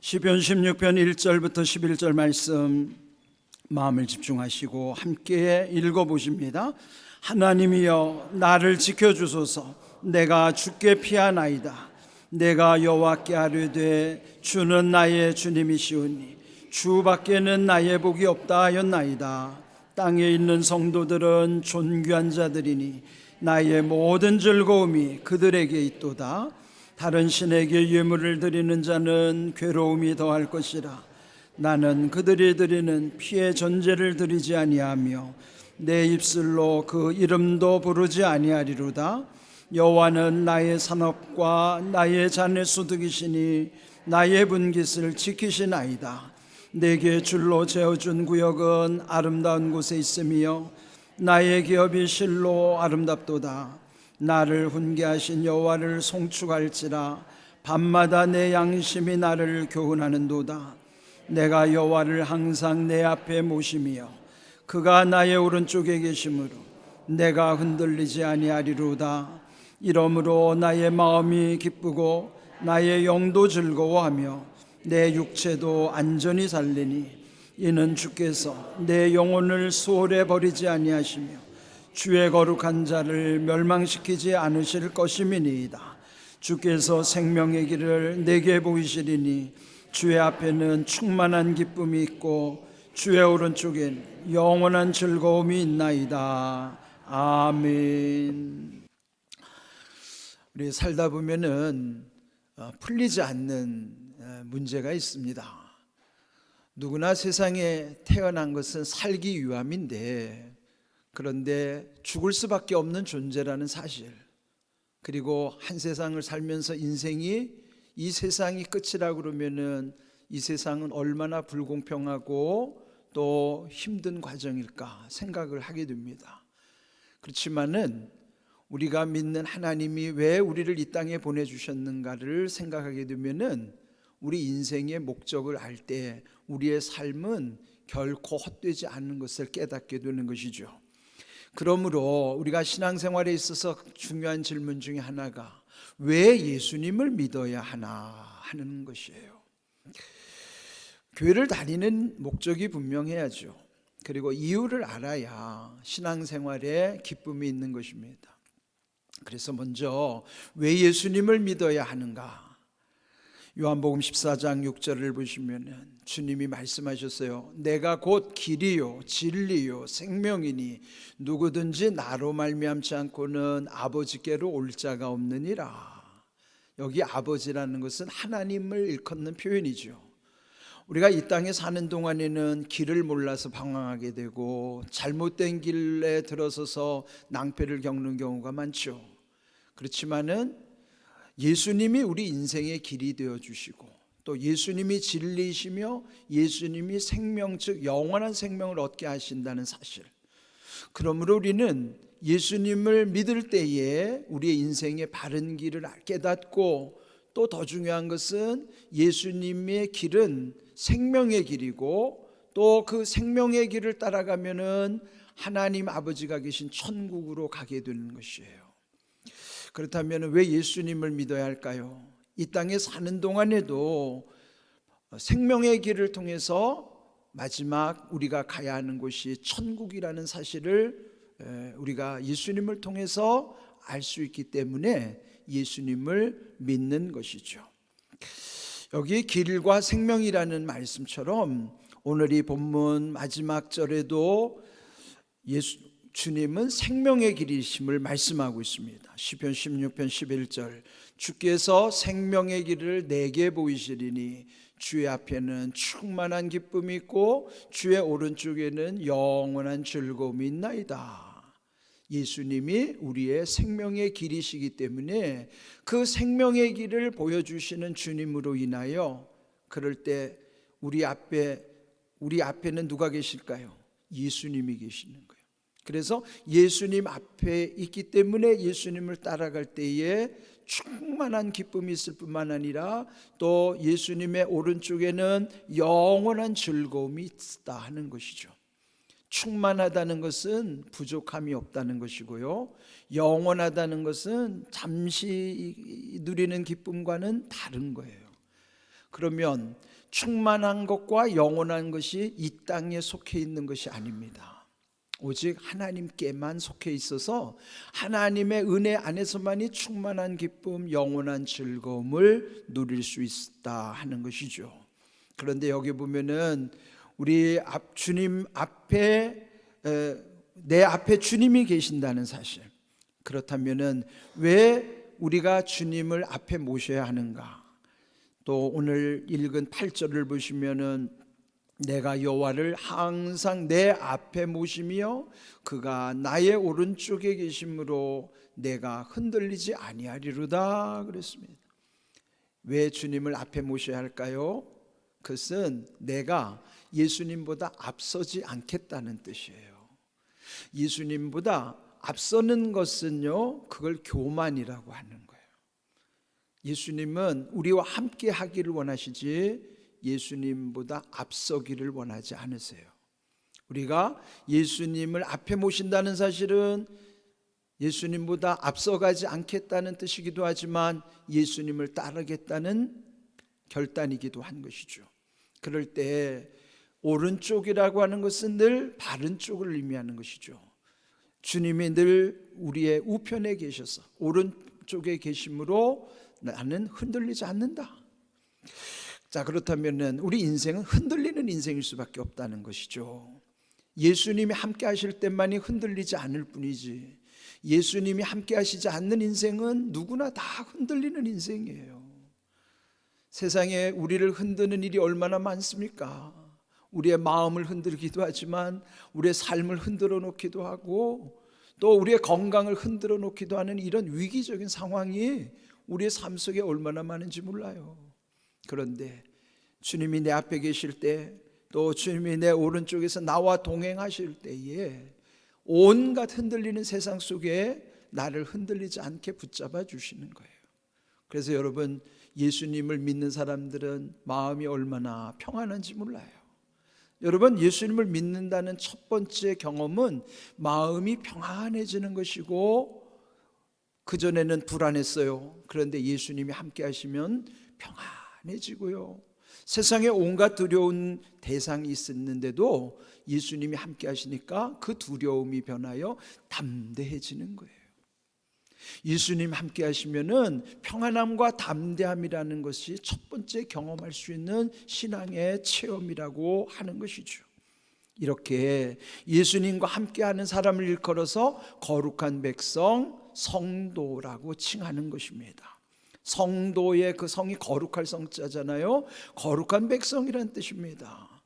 시편 16편 1절부터 11절 말씀 마음을 집중하시고 함께 읽어보십니다. 하나님이여 나를 지켜주소서. 내가 주께 피하나이다. 내가 여호와께 아뢰되 주는 나의 주님이시오니 주밖에는 나의 복이 없다 하였나이다. 땅에 있는 성도들은 존귀한 자들이니 나의 모든 즐거움이 그들에게 있도다. 다른 신에게 예물을 드리는 자는 괴로움이 더할 것이라. 나는 그들이 드리는 피의 전제를 드리지 아니하며 내 입술로 그 이름도 부르지 아니하리로다. 여호와는 나의 산업과 나의 잔의 소득이시니 나의 분깃을 지키시나이다. 내게 줄로 재어준 구역은 아름다운 곳에 있으며 나의 기업이 실로 아름답도다. 나를 훈계하신 여호와를 송축할지라. 밤마다 내 양심이 나를 교훈하는도다. 내가 여호와를 항상 내 앞에 모시며 그가 나의 오른쪽에 계심으로 내가 흔들리지 아니하리로다. 이러므로 나의 마음이 기쁘고 나의 영도 즐거워하며 내 육체도 안전히 살리니 이는 주께서 내 영혼을 수월에 버리지 아니하시며 주의 거룩한 자를 멸망시키지 않으실 것임이니이다. 주께서 생명의 길을 내게 보이시리니 주의 앞에는 충만한 기쁨이 있고 주의 오른쪽엔 영원한 즐거움이 있나이다. 아멘. 우리 살다 보면은 풀리지 않는 문제가 있습니다. 누구나 세상에 태어난 것은 살기 위함인데, 그런데 죽을 수밖에 없는 존재라는 사실, 그리고 한 세상을 살면서 인생이 이 세상이 끝이라고 그러면은 이 세상은 얼마나 불공평하고 또 힘든 과정일까 생각을 하게 됩니다. 그렇지만은 우리가 믿는 하나님이 왜 우리를 이 땅에 보내주셨는가를 생각하게 되면은 우리 인생의 목적을 알 때 우리의 삶은 결코 헛되지 않는 것을 깨닫게 되는 것이죠. 그러므로 우리가 신앙생활에 있어서 중요한 질문 중에 하나가 왜 예수님을 믿어야 하나 하는 것이에요. 교회를 다니는 목적이 분명해야죠. 그리고 이유를 알아야 신앙생활에 기쁨이 있는 것입니다. 그래서 먼저 왜 예수님을 믿어야 하는가? 요한복음 14장 6절을 보시면 주님이 말씀하셨어요. 내가 곧 길이요 진리요 생명이니 누구든지 나로 말미암지 않고는 아버지께로 올 자가 없느니라. 여기 아버지라는 것은 하나님을 일컫는 표현이죠. 우리가 이 땅에 사는 동안에는 길을 몰라서 방황하게 되고 잘못된 길에 들어서서 낭패를 겪는 경우가 많죠. 그렇지만은 예수님이 우리 인생의 길이 되어주시고 또 예수님이 진리이시며 예수님이 생명, 즉 영원한 생명을 얻게 하신다는 사실, 그러므로 우리는 예수님을 믿을 때에 우리의 인생의 바른 길을 깨닫고, 또 더 중요한 것은 예수님의 길은 생명의 길이고 또 그 생명의 길을 따라가면은 하나님 아버지가 계신 천국으로 가게 되는 것이에요. 그렇다면 왜 예수님을 믿어야 할까요? 이 땅에 사는 동안에도 생명의 길을 통해서 마지막 우리가 가야 하는 곳이 천국이라는 사실을 우리가 예수님을 통해서 알 수 있기 때문에 예수님을 믿는 것이죠. 여기 길과 생명이라는 말씀처럼 오늘 이 본문 마지막 절에도 주님은 생명의 길이심을 말씀하고 있습니다. 시편 16편 11절 주께서 생명의 길을 내게 보이시리니 주의 앞에는 충만한 기쁨이 있고 주의 오른쪽에는 영원한 즐거움이 있나이다. 예수님이 우리의 생명의 길이시기 때문에 그 생명의 길을 보여주시는 주님으로 인하여 그럴 때 우리 앞에는 누가 계실까요? 예수님이 계시는 거예요. 그래서 예수님 앞에 있기 때문에 예수님을 따라갈 때에 충만한 기쁨이 있을 뿐만 아니라 또 예수님의 오른쪽에는 영원한 즐거움이 있다 하는 것이죠. 충만하다는 것은 부족함이 없다는 것이고요, 영원하다는 것은 잠시 누리는 기쁨과는 다른 거예요. 그러면 충만한 것과 영원한 것이 이 땅에 속해 있는 것이 아닙니다. 오직 하나님께만 속해 있어서 하나님의 은혜 안에서만이 충만한 기쁨, 영원한 즐거움을 누릴 수 있다 하는 것이죠. 그런데 여기 보면은 우리 주님 앞에, 내 앞에 주님이 계신다는 사실, 그렇다면은 왜 우리가 주님을 앞에 모셔야 하는가? 또 오늘 읽은 8절을 보시면은 내가 여호와를 항상 내 앞에 모시며 그가 나의 오른쪽에 계심으로 내가 흔들리지 아니하리로다 그랬습니다. 왜 주님을 앞에 모셔야 할까요? 그것은 내가 예수님보다 앞서지 않겠다는 뜻이에요. 예수님보다 앞서는 것은요, 그걸 교만이라고 하는 거예요. 예수님은 우리와 함께 하기를 원하시지 예수님보다 앞서기를 원하지 않으세요. 우리가 예수님을 앞에 모신다는 사실은 예수님보다 앞서가지 않겠다는 뜻이기도 하지만 예수님을 따르겠다는 결단이기도 한 것이죠. 그럴 때 오른쪽이라고 하는 것은 늘 바른 쪽을 의미하는 것이죠. 주님이 늘 우리의 우편에 계셔서 오른쪽에 계심으로 나는 흔들리지 않는다. 자, 그렇다면 우리 인생은 흔들리는 인생일 수밖에 없다는 것이죠. 예수님이 함께 하실 때만이 흔들리지 않을 뿐이지 예수님이 함께 하시지 않는 인생은 누구나 다 흔들리는 인생이에요. 세상에 우리를 흔드는 일이 얼마나 많습니까? 우리의 마음을 흔들기도 하지만 우리의 삶을 흔들어 놓기도 하고 또 우리의 건강을 흔들어 놓기도 하는 이런 위기적인 상황이 우리의 삶 속에 얼마나 많은지 몰라요. 그런데 주님이 내 앞에 계실 때, 또 주님이 내 오른쪽에서 나와 동행하실 때에 온갖 흔들리는 세상 속에 나를 흔들리지 않게 붙잡아 주시는 거예요. 그래서 여러분, 예수님을 믿는 사람들은 마음이 얼마나 평안한지 몰라요. 여러분, 예수님을 믿는다는 첫 번째 경험은 마음이 평안해지는 것이고, 그전에는 불안했어요. 그런데 예수님이 함께 하시면 평안해지고요. 세상에 온갖 두려운 대상이 있었는데도 예수님이 함께 하시니까 그 두려움이 변하여 담대해지는 거예요. 예수님 함께 하시면은 평안함과 담대함이라는 것이 첫 번째 경험할 수 있는 신앙의 체험이라고 하는 것이죠. 이렇게 예수님과 함께하는 사람을 일컬어서 거룩한 백성, 성도라고 칭하는 것입니다. 성도의 그 성이 거룩할 성자잖아요. 거룩한 백성이란 뜻입니다.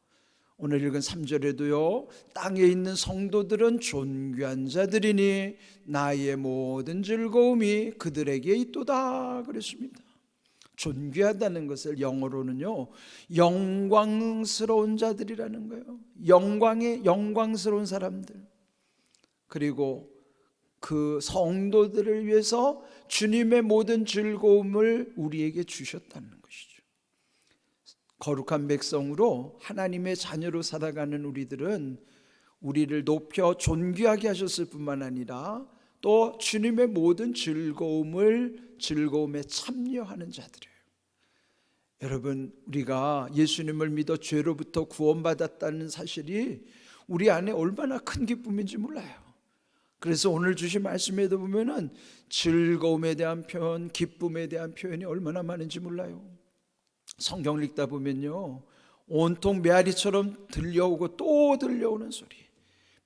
오늘 읽은 3절에도요, 땅에 있는 성도들은 존귀한 자들이니 나의 모든 즐거움이 그들에게 있도다 그랬습니다. 존귀하다는 것을 영어로는요, 영광스러운 자들이라는 거예요. 영광스러운 사람들. 그리고 그 성도들을 위해서 주님의 모든 즐거움을 우리에게 주셨다는 것이죠. 거룩한 백성으로 하나님의 자녀로 살아가는 우리들은 우리를 높여 존귀하게 하셨을 뿐만 아니라 또 주님의 모든 즐거움에 참여하는 자들이에요. 여러분, 우리가 예수님을 믿어 죄로부터 구원받았다는 사실이 우리 안에 얼마나 큰 기쁨인지 몰라요. 그래서 오늘 주신 말씀에도 보면은 즐거움에 대한 표현, 기쁨에 대한 표현이 얼마나 많은지 몰라요. 성경을 읽다 보면요, 온통 메아리처럼 들려오고 또 들려오는 소리,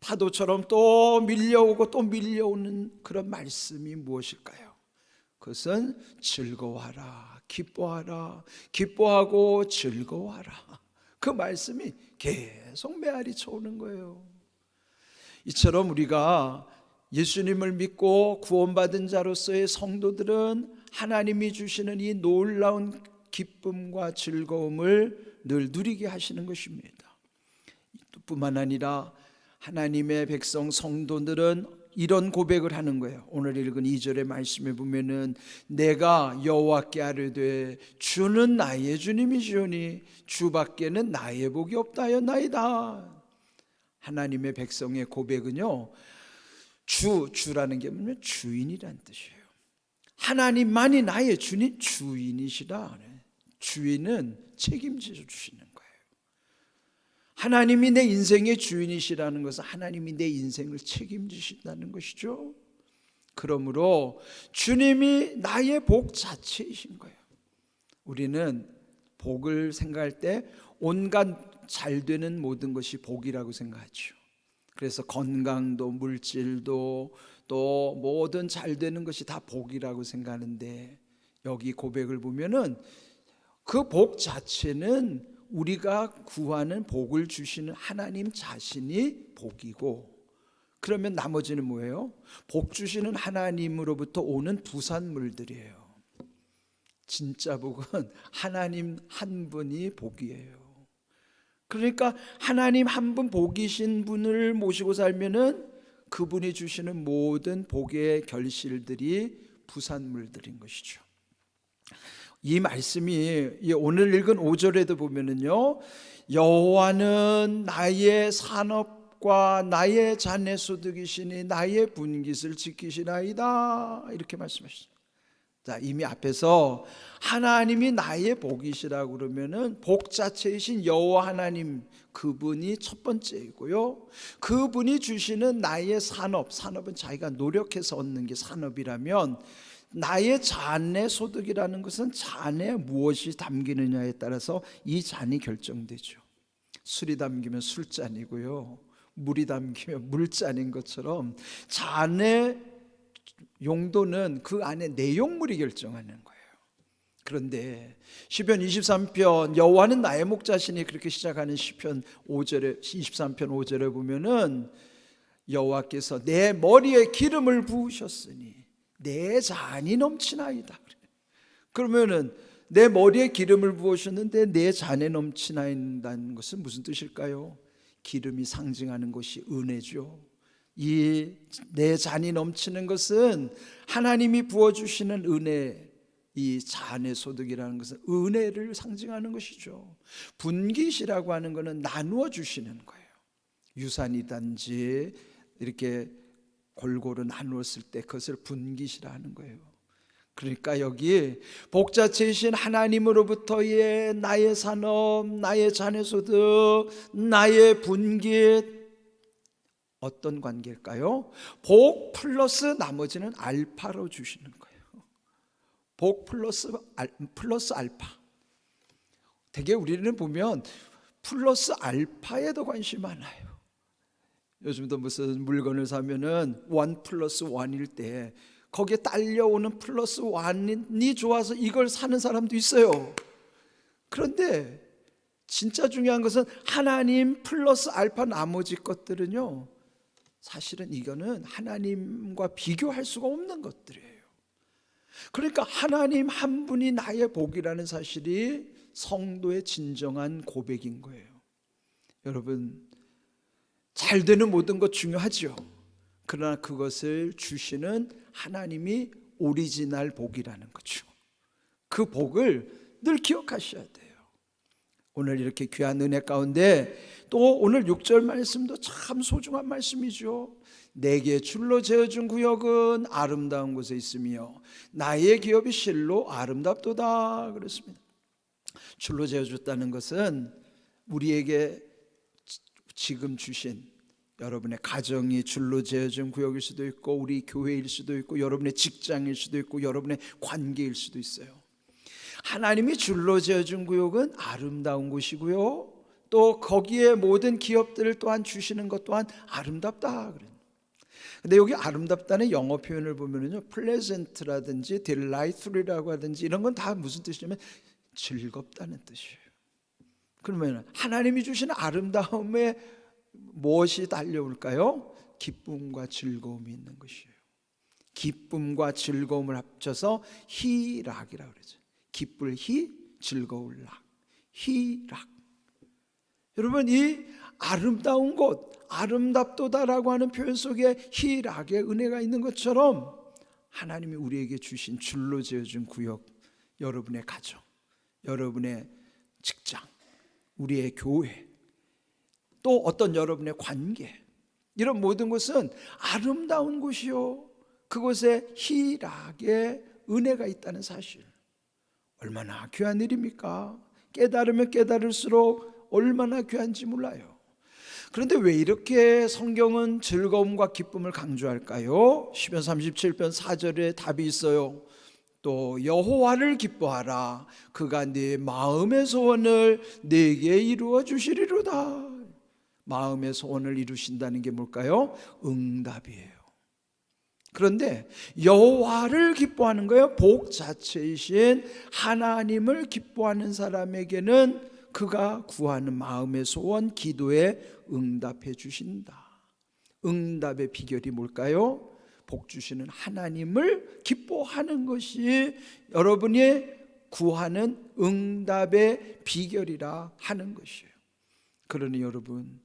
파도처럼 또 밀려오고 또 밀려오는 그런 말씀이 무엇일까요? 그것은 즐거워하라, 기뻐하라, 기뻐하고 즐거워하라. 그 말씀이 계속 메아리쳐 오는 거예요. 이처럼 우리가 예수님을 믿고 구원받은 자로서의 성도들은 하나님이 주시는 이 놀라운 기쁨과 즐거움을 늘 누리게 하시는 것입니다. 뿐만 아니라 하나님의 백성 성도들은 이런 고백을 하는 거예요. 오늘 읽은 2절의 말씀에 보면은 내가 여호와께 아뢰되 주는 나의 주님이시오니 주밖에는 나의 복이 없다 하였나이다. 하나님의 백성의 고백은요, 주라는 게 뭐냐면 주인이란 뜻이에요. 하나님만이 나의 주인이시라. 주인은 책임져 주시는 거예요. 하나님이 내 인생의 주인이시라는 것은 하나님이 내 인생을 책임지신다는 것이죠. 그러므로 주님이 나의 복 자체이신 거예요. 우리는 복을 생각할 때 온갖 잘 되는 모든 것이 복이라고 생각하죠. 그래서 건강도 물질도 또 모든 잘 되는 것이 다 복이라고 생각하는데, 여기 고백을 보면은 그 복 자체는 우리가 구하는 복을 주시는 하나님 자신이 복이고, 그러면 나머지는 뭐예요? 복 주시는 하나님으로부터 오는 부산물들이에요. 진짜 복은 하나님 한 분이 복이에요. 그러니까 하나님 한 분 복이신 분을 모시고 살면은 그분이 주시는 모든 복의 결실들이 부산물들인 것이죠. 이 말씀이 오늘 읽은 5절에도 보면은요, 여호와는 나의 산업과 나의 자네 소득이시니 나의 분깃을 지키시나이다, 이렇게 말씀하셨어요. 자, 이미 앞에서 하나님이 나의 복이시라고 그러면은 복 자체이신 여호와 하나님, 그분이 첫 번째이고요, 그분이 주시는 나의 산업은 자기가 노력해서 얻는 게 산업이라면, 나의 잔의 소득이라는 것은 잔에 무엇이 담기느냐에 따라서 이 잔이 결정되죠. 술이 담기면 술잔이고요, 물이 담기면 물잔인 것처럼 잔의 용도는 그 안에 내용물이 결정하는 거예요. 그런데 시편 23편 여호와는 나의 목자시니 그렇게 시작하는 시편 5절에 23편 5절에 보면은 여호와께서 내 머리에 기름을 부으셨으니 내 잔이 넘치나이다. 그러면은 내 머리에 기름을 부으셨는데 내 잔에 넘치나이다는 것은 무슨 뜻일까요? 기름이 상징하는 것이 은혜죠. 이 내 잔이 넘치는 것은 하나님이 부어주시는 은혜, 이 잔의 소득이라는 것은 은혜를 상징하는 것이죠. 분깃이라고 하는 것은 나누어 주시는 거예요. 유산이든지 이렇게 골고루 나누었을 때 그것을 분깃이라 하는 거예요. 그러니까 여기 복 자체이신 하나님으로부터의 나의 산업, 나의 자네 소득, 나의 분깃, 어떤 관계일까요? 복 플러스 나머지는 알파로 주시는 거예요. 복 플러스 알파. 되게 우리는 보면 플러스 알파에도 관심이 많아요. 요즘도 무슨 물건을 사면은 1 플러스 1일 때 거기에 딸려오는 플러스 1이 좋아서 이걸 사는 사람도 있어요. 그런데 진짜 중요한 것은 하나님 플러스 알파 나머지 것들은요, 사실은 이거는 하나님과 비교할 수가 없는 것들이에요. 그러니까 하나님 한 분이 나의 복이라는 사실이 성도의 진정한 고백인 거예요. 여러분, 잘 되는 모든 것 중요하죠. 그러나 그것을 주시는 하나님이 오리지널 복이라는 거죠. 그 복을 늘 기억하셔야 돼요. 오늘 이렇게 귀한 은혜 가운데 또 오늘 6절 말씀도 참 소중한 말씀이죠. 내게 줄로 재어준 구역은 아름다운 곳에 있으며 나의 기업이 실로 아름답도다 그랬습니다. 줄로 재어줬다는 것은 우리에게 지금 주신, 여러분의 가정이 줄로 재어준 구역일 수도 있고 우리 교회일 수도 있고 여러분의 직장일 수도 있고 여러분의 관계일 수도 있어요. 하나님이 줄로 재어준 구역은 아름다운 곳이고요, 또 거기에 모든 기업들을 또한 주시는 것 또한 아름답다. 근데 여기 아름답다는 영어 표현을 보면은요, pleasant라든지 delightful이라고 하든지 이런 건 다 무슨 뜻이냐면 즐겁다는 뜻이에요. 그러면 하나님이 주시는 아름다움에 무엇이 달려올까요? 기쁨과 즐거움이 있는 것이에요. 기쁨과 즐거움을 합쳐서 희락이라고 그러죠. 기쁠 희, 즐거울 락, 희락. 여러분, 이 아름다운 곳, 아름답도다라고 하는 표현 속에 희락의 은혜가 있는 것처럼 하나님이 우리에게 주신 줄로 지어준 구역, 여러분의 가정, 여러분의 직장, 우리의 교회, 또 어떤 여러분의 관계, 이런 모든 것은 아름다운 곳이요, 그곳에 희락의 은혜가 있다는 사실, 얼마나 귀한 일입니까? 깨달으면 깨달을수록 얼마나 귀한지 몰라요. 그런데 왜 이렇게 성경은 즐거움과 기쁨을 강조할까요? 시편 37편 4절에 답이 있어요. 또 여호와를 기뻐하라. 그가 네 마음의 소원을 내게 이루어 주시리로다. 마음의 소원을 이루신다는 게 뭘까요? 응답이에요. 그런데 여호와를 기뻐하는 거예요. 복 자체이신 하나님을 기뻐하는 사람에게는 그가 구하는 마음의 소원, 기도에 응답해 주신다. 응답의 비결이 뭘까요? 복 주시는 하나님을 기뻐하는 것이 여러분이 구하는 응답의 비결이라 하는 것이에요. 그러니 여러분,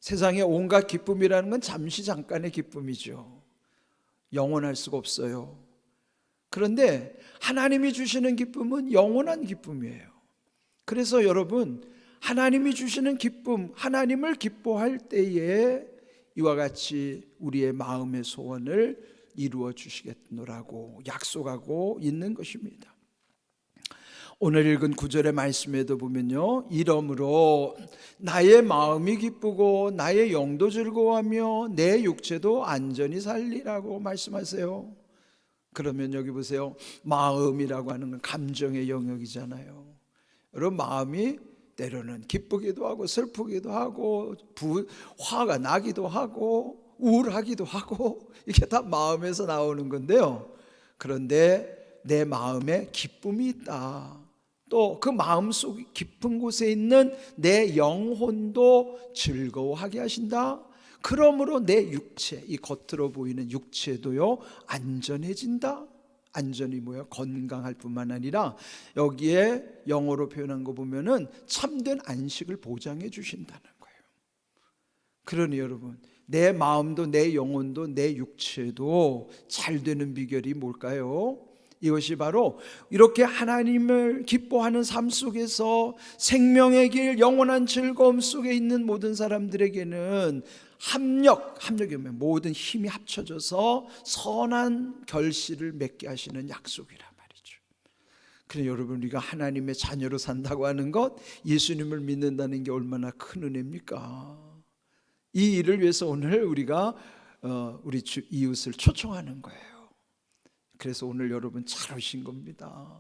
세상의 온갖 기쁨이라는 건 잠시 잠깐의 기쁨이죠. 영원할 수가 없어요. 그런데 하나님이 주시는 기쁨은 영원한 기쁨이에요. 그래서 여러분, 하나님이 주시는 기쁨, 하나님을 기뻐할 때에 이와 같이 우리의 마음의 소원을 이루어 주시겠노라고 약속하고 있는 것입니다. 오늘 읽은 9절의 말씀에도 보면요, 이러므로 나의 마음이 기쁘고 나의 영도 즐거워하며 내 육체도 안전히 살리라고 말씀하세요. 그러면 여기 보세요. 마음이라고 하는 건 감정의 영역이잖아요. 여러분, 마음이 때로는 기쁘기도 하고 슬프기도 하고 화가 나기도 하고 우울하기도 하고, 이게 다 마음에서 나오는 건데요. 그런데 내 마음에 기쁨이 있다. 또 그 마음속 깊은 곳에 있는 내 영혼도 즐거워하게 하신다. 그러므로 내 육체, 이 겉으로 보이는 육체도요 안전해진다. 안전이 뭐예요? 건강할 뿐만 아니라 여기에 영어로 표현한 거 보면은 참된 안식을 보장해 주신다는 거예요. 그러니 여러분, 내 마음도 내 영혼도 내 육체도 잘 되는 비결이 뭘까요? 이것이 바로 이렇게 하나님을 기뻐하는 삶 속에서 생명의 길, 영원한 즐거움 속에 있는 모든 사람들에게는 합력이 모든 힘이 합쳐져서 선한 결실을 맺게 하시는 약속이란 말이죠. 그래서 여러분, 우리가 하나님의 자녀로 산다고 하는 것, 예수님을 믿는다는 게 얼마나 큰 은혜입니까? 이 일을 위해서 오늘 우리가 우리 이웃을 초청하는 거예요. 그래서 오늘 여러분 잘 오신 겁니다.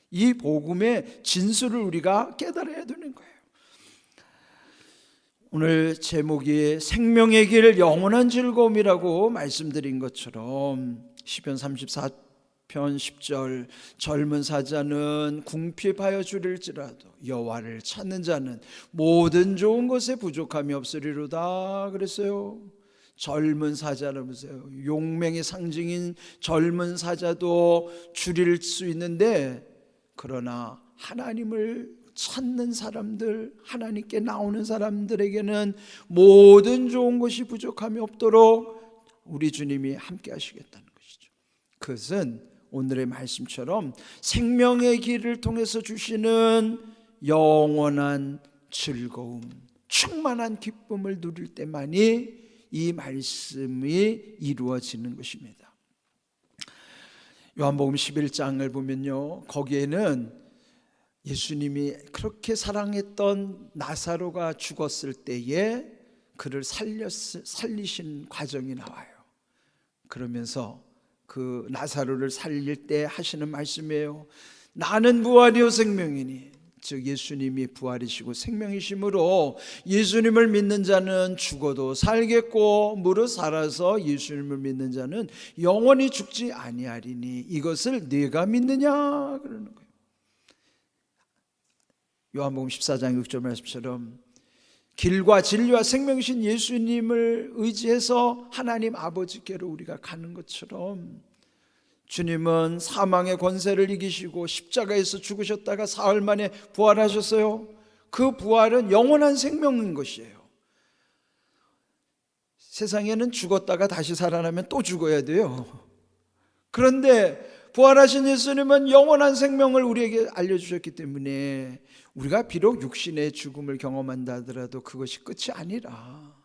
이 복음의 진수를 우리가 깨달아야 되는 거예요. 오늘 제목이 생명의 길 영원한 즐거움이라고 말씀드린 것처럼 시편 34편 10절 젊은 사자는 궁핍하여 주릴지라도 여호와를 찾는 자는 모든 좋은 것에 부족함이 없으리로다 그랬어요. 젊은 사자를 보세요. 용맹의 상징인 젊은 사자도 줄일 수 있는데, 그러나 하나님을 찾는 사람들, 하나님께 나오는 사람들에게는 모든 좋은 것이 부족함이 없도록 우리 주님이 함께 하시겠다는 것이죠. 그것은 오늘의 말씀처럼 생명의 길을 통해서 주시는 영원한 즐거움, 충만한 기쁨을 누릴 때만이 이 말씀이 이루어지는 것입니다. 요한복음 11장을 보면요, 거기에는 예수님이 그렇게 사랑했던 나사로가 죽었을 때에 그를 살리신 과정이 나와요. 그러면서 그 나사로를 살릴 때 하시는 말씀이에요. 나는 부활이요 생명이니, 즉 예수님이 부활이시고 생명이시므로 예수님을 믿는 자는 죽어도 살겠고 무릇 살아서 예수님을 믿는 자는 영원히 죽지 아니하리니 이것을 네가 믿느냐 그러는 거예요. 요한복음 14장 6절 말씀처럼 길과 진리와 생명이신 예수님을 의지해서 하나님 아버지께로 우리가 가는 것처럼, 주님은 사망의 권세를 이기시고 십자가에서 죽으셨다가 사흘 만에 부활하셨어요. 그 부활은 영원한 생명인 것이에요. 세상에는 죽었다가 다시 살아나면 또 죽어야 돼요. 그런데 부활하신 예수님은 영원한 생명을 우리에게 알려주셨기 때문에 우리가 비록 육신의 죽음을 경험한다 하더라도 그것이 끝이 아니라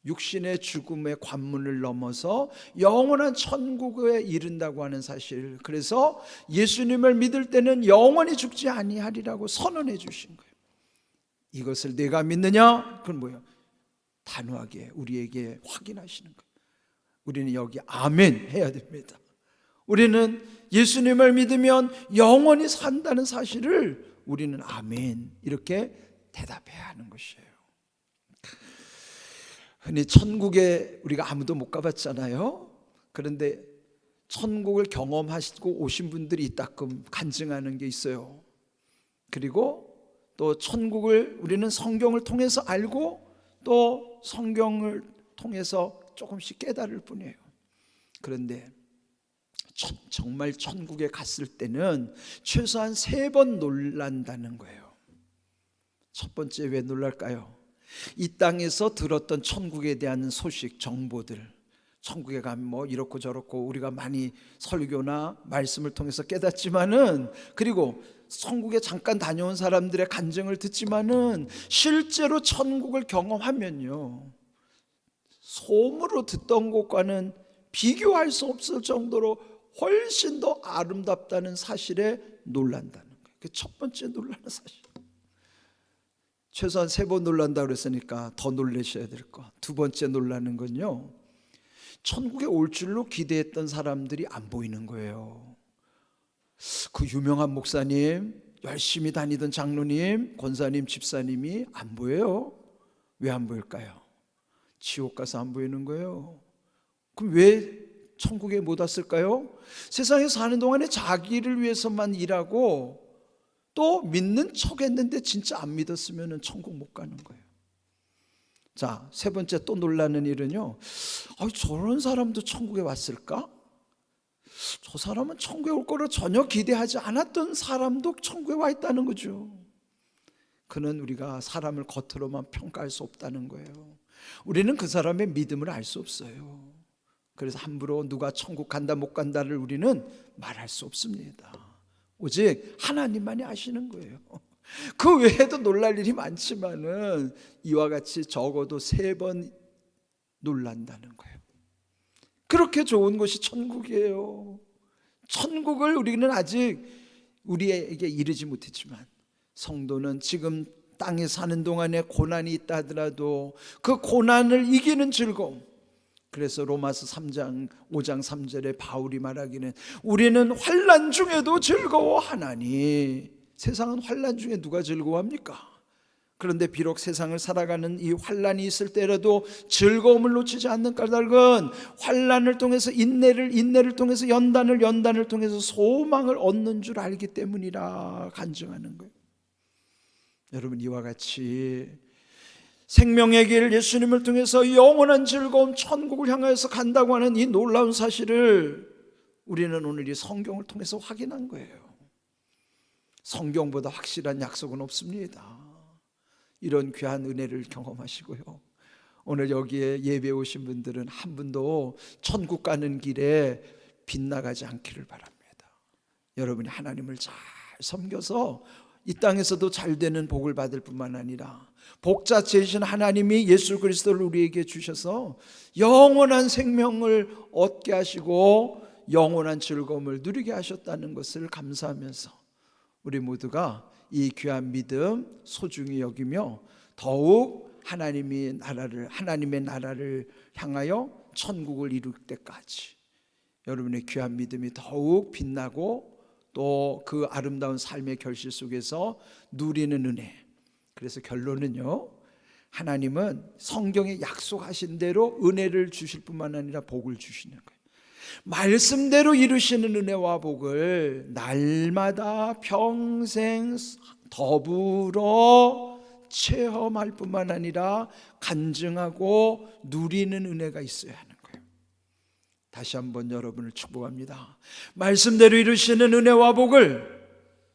육신의 죽음의 관문을 넘어서 영원한 천국에 이른다고 하는 사실, 그래서 예수님을 믿을 때는 영원히 죽지 아니하리라고 선언해 주신 거예요. 이것을 내가 믿느냐? 그건 뭐예요? 단호하게 우리에게 확인하시는 거예요. 우리는 여기 아멘 해야 됩니다. 우리는 예수님을 믿으면 영원히 산다는 사실을 우리는 아멘 이렇게 대답해야 하는 것이에요. 흔히 천국에 우리가 아무도 못 가봤잖아요. 그런데 천국을 경험하시고 오신 분들이 이따금 간증하는 게 있어요. 그리고 또 천국을 우리는 성경을 통해서 알고 또 성경을 통해서 조금씩 깨달을 뿐이에요. 그런데 정말 천국에 갔을 때는 최소한 3번 놀란다는 거예요. 첫 번째, 왜 놀랄까요? 이 땅에서 들었던 천국에 대한 소식, 정보들, 천국에 가면 뭐 이렇고 저렇고 우리가 많이 설교나 말씀을 통해서 깨닫지만은, 그리고 천국에 잠깐 다녀온 사람들의 간증을 듣지만은 실제로 천국을 경험하면요, 소문으로 듣던 것과는 비교할 수 없을 정도로 훨씬 더 아름답다는 사실에 놀란다는 거예요. 그게 첫 번째 놀라는 사실. 최소한 3번 놀란다고 그랬으니까 더 놀라셔야 될 거. 두 번째 놀라는 건요, 천국에 올 줄로 기대했던 사람들이 안 보이는 거예요. 그 유명한 목사님, 열심히 다니던 장로님, 권사님, 집사님이 안 보여요. 왜 안 보일까요? 지옥 가서 안 보이는 거예요. 그럼 왜 천국에 못 왔을까요? 세상에 사는 동안에 자기를 위해서만 일하고 또 믿는 척 했는데 진짜 안 믿었으면 천국 못 가는 거예요. 자, 3번째 또 놀라는 일은요, 저런 사람도 천국에 왔을까? 저 사람은 천국에 올 거를 전혀 기대하지 않았던 사람도 천국에 와 있다는 거죠. 그는 우리가 사람을 겉으로만 평가할 수 없다는 거예요. 우리는 그 사람의 믿음을 알 수 없어요. 그래서 함부로 누가 천국 간다 못 간다를 우리는 말할 수 없습니다. 오직 하나님만이 아시는 거예요. 그 외에도 놀랄 일이 많지만은 이와 같이 적어도 3번 놀란다는 거예요. 그렇게 좋은 곳이 천국이에요. 천국을 우리는 아직 우리에게 이르지 못했지만, 성도는 지금 땅에 사는 동안에 고난이 있다 하더라도 그 고난을 이기는 즐거움, 그래서 로마서 3장 5장 3절에 바울이 말하기는 우리는 환난 중에도 즐거워하나니. 세상은 환난 중에 누가 즐거워합니까? 그런데 비록 세상을 살아가는 이 환난이 있을 때라도 즐거움을 놓치지 않는 까닭은 환난을 통해서 인내를 통해서 연단을 통해서 소망을 얻는 줄 알기 때문이라 간증하는 거예요. 여러분, 이와 같이 생명의 길 예수님을 통해서 영원한 즐거움 천국을 향하여서 간다고 하는 이 놀라운 사실을 우리는 오늘 이 성경을 통해서 확인한 거예요. 성경보다 확실한 약속은 없습니다. 이런 귀한 은혜를 경험하시고요, 오늘 여기에 예배 오신 분들은 한 분도 천국 가는 길에 빗나가지 않기를 바랍니다. 여러분이 하나님을 잘 섬겨서 이 땅에서도 잘 되는 복을 받을 뿐만 아니라 복 자체이신 하나님이 예수 그리스도를 우리에게 주셔서 영원한 생명을 얻게 하시고 영원한 즐거움을 누리게 하셨다는 것을 감사하면서 우리 모두가 이 귀한 믿음 소중히 여기며 더욱 하나님의 나라를 향하여 천국을 이룰 때까지 여러분의 귀한 믿음이 더욱 빛나고 또 그 아름다운 삶의 결실 속에서 누리는 은혜. 그래서 결론은요, 하나님은 성경에 약속하신 대로 은혜를 주실 뿐만 아니라 복을 주시는 거예요. 말씀대로 이루시는 은혜와 복을 날마다 평생 더불어 체험할 뿐만 아니라 간증하고 누리는 은혜가 있어야 하는 거예요. 다시 한번 여러분을 축복합니다. 말씀대로 이루시는 은혜와 복을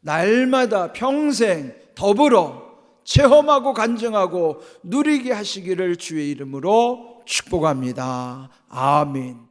날마다 평생 더불어 체험하고 간증하고 누리게 하시기를 주의 이름으로 축복합니다. 아멘.